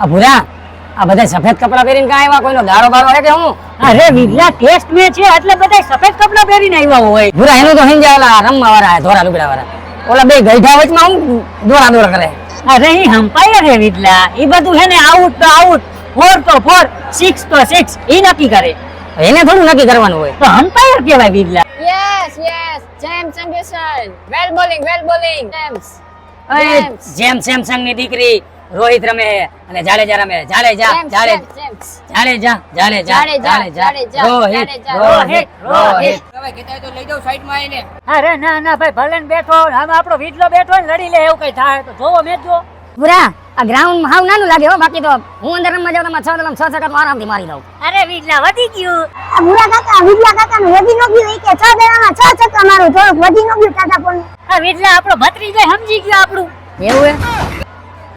આ ભૂરા આ બધા સફેદ કપડા પહેરીને કાં આવ્યા? કોઈનો દાડો બારો હે કે હું? અરે વિરલા ટેસ્ટ મેચ છે એટલે બધા સફેદ કપડા પહેરીને આવ્યા હોય. ભૂરા એનું તો હિંજાયેલા રમવા વાળા ધોરા લુગડા વાળા. ઓલા બે ગઈઢા વચમાં હું દોડા દોડ કરે. અરે ઈ હમ્પાયર હે વિરલા. ઈ બધું હે ને આઉટ તો આઉટ, 4 તો 4, 6 તો 6 ઈ નક્કી કરે. એને થોડું નક્કી કરવાનું હોય. તો હમ્પાયર કહેવાય વિરલા. Yes, James Anderson. Well bowling. James. જેમ સેમસંગ ની દીકરી રોહિત રમે અને જાડેજા રમે. જાડેજા રોહિત. હવે કહેતા તો લઈ જાવ સાઈડ માં આવીને. અરે ના ના ભાઈ ભલે ને બેઠો, આમ આપણો વિરલો બેઠો ને લડી લે એવું કઈ થાય તો જોવો મેચ જો. ભૂરા આ ગ્રાઉન્ડ હાવ નાનું લાગે હો. બાકી તો હું અંદર રમવા જાઉં તો 6 છક્કા તો આરામથી મારી દઉં. અરે વિરલા વધી ગયું. આ ભૂરા કાકા વિદ્યા કાકા નું વધી નો ગયું કે 6 દડામાં 6 છક્કા મારું થોડુંક વધી નો ગયું કાકા પણ આ વિરલા આપણો ભત્રીજો સમજી ગયો આપણું. એવું હે?